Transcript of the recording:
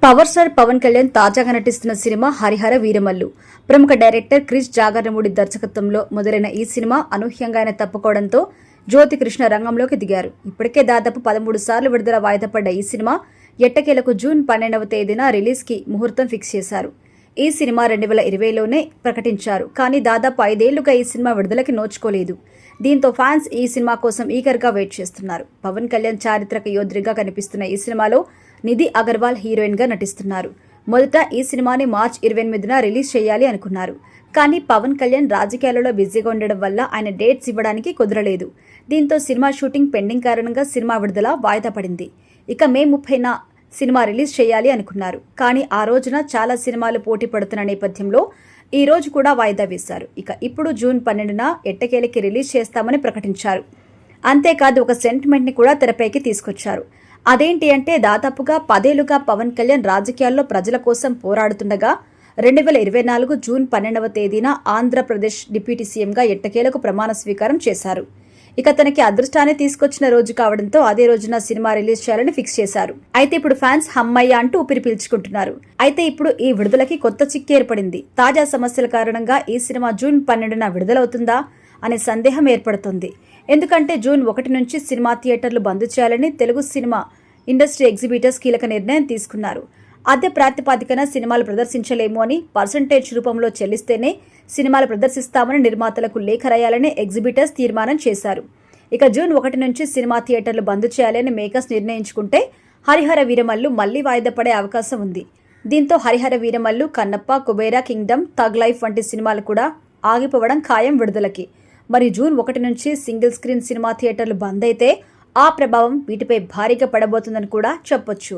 Power star Pawan Kalyan తాజాగా నటిస్తున్న cinema Harihara Veeramallu. ప్రముఖ డైరెక్టర్ క్రిష్ జాగర్లమూడి దర్శకత్వంలో మొదలైన ఈ సినిమా అనూహ్యంగా ఆయన తప్పుకోవడంతో జ్యోతి కృష్ణ రంగంలోకి దిగారు. ఇప్పటికే దాదాపు 13 సార్లు విడుదల వాయిదా పడ్డ ఈ సినిమా ఎట్టకేలకు జూన్ 12వ తేదీన రిలీజ్కి ముహూర్తం ఫిక్స్ చేశారు. ఈ సినిమా 2020లోనే ప్రకటించారు. కానీ దాదాపు 5 ఏళ్లుగా ఈ సినిమా విడుదలకి నోచుకోలేదు. దీంతో ఫ్యాన్స్ ఈ సినిమా కోసం ఈగర్గా వెయిట్ చేస్తున్నారు. పవన్ కళ్యాణ్ చారిత్రక యోధుడిగా కనిపిస్తున్న ఈ సినిమాలో నిధి అగర్వాల్ హీరోయిన్ గా నటిస్తున్నారు. మొదట ఈ సినిమాని మార్చి 28న రిలీజ్ చేయాలి అనుకున్నారు. కానీ పవన్ కళ్యాణ్ రాజకీయాలలో బిజీగా ఉండడం వల్ల ఆయన డేట్స్ ఇవ్వడానికి కుదరలేదు. దీంతో సినిమా షూటింగ్ పెండింగ్ కారణంగా సినిమా విడుదల వాయిదా పడింది. ఇక మే 30న సినిమా రిలీజ్ చేయాలి అనుకున్నారు. కానీ ఆ రోజున చాలా సినిమాలు పోటీ పడుతున్న నేపథ్యంలో ఈ రోజు కూడా వాయిదా వేశారు. ఇక ఇప్పుడు జూన్ 12న ఎట్టకేలకి రిలీజ్ చేస్తామని ప్రకటించారు. అంతేకాదు ఒక సెంటిమెంట్ ని కూడా తెరపైకి తీసుకొచ్చారు. అదేంటి అంటే దాదాపుగా 10 ఏళ్లుగా పవన్ కళ్యాణ్ రాజకీయాల్లో ప్రజల కోసం పోరాడుతుండగా 2024 జూన్ 12వ తేదీన ఆంధ్రప్రదేశ్ డిప్యూటీ సీఎంగా ఎట్టకేలకు ప్రమాణ స్వీకారం చేశారు. ఇక తనకి అదృష్టాన్ని తీసుకొచ్చిన రోజు కావడంతో అదే రోజున సినిమా రిలీజ్ చేయాలని ఫిక్స్ చేశారు. అయితే ఇప్పుడు ఫ్యాన్స్ హమ్మయ్య అంటూ ఊపిరి పీల్చుకుంటున్నారు. అయితే ఇప్పుడు ఈ విడుదలకి కొత్త చిక్కు ఏర్పడింది. తాజా సమస్యల కారణంగా ఈ సినిమా జూన్ 12న విడుదలవుతుందా అనే సందేహం ఏర్పడుతోంది. ఎందుకంటే జూన్ 1 నుంచి సినిమా థియేటర్లు బంద్ చేయాలని తెలుగు సినిమా ఇండస్ట్రీ ఎగ్జిబిటర్స్ కీలక నిర్ణయం తీసుకున్నారు. అద్దె ప్రాతిపాదికన సినిమాలు ప్రదర్శించలేము అని పర్సంటేజ్ రూపంలో చెల్లిస్తేనే సినిమాలు ప్రదర్శిస్తామని నిర్మాతలకు లేఖ రాయాలని ఎగ్జిబిటర్స్ తీర్మానం చేశారు. ఇక జూన్ 1 నుంచి సినిమా థియేటర్లు బంద్ చేయాలని మేకర్స్ నిర్ణయించుకుంటే హరిహర వీరమల్లు మళ్లీ వాయిదా పడే అవకాశం ఉంది. దీంతో Harihara Veeramallu, Kannappa, Kubera Kingdom, tug life వంటి సినిమాలు కూడా ఆగిపోవడం ఖాయం విడుదలకి. మరి జూన్ 1 నుంచి సింగిల్ స్క్రీన్ సినిమా థియేటర్లు బంద్ అయితే ఆ ప్రభావం వీటిపై భారీగా పడబోతుందని కూడా చెప్పొచ్చు.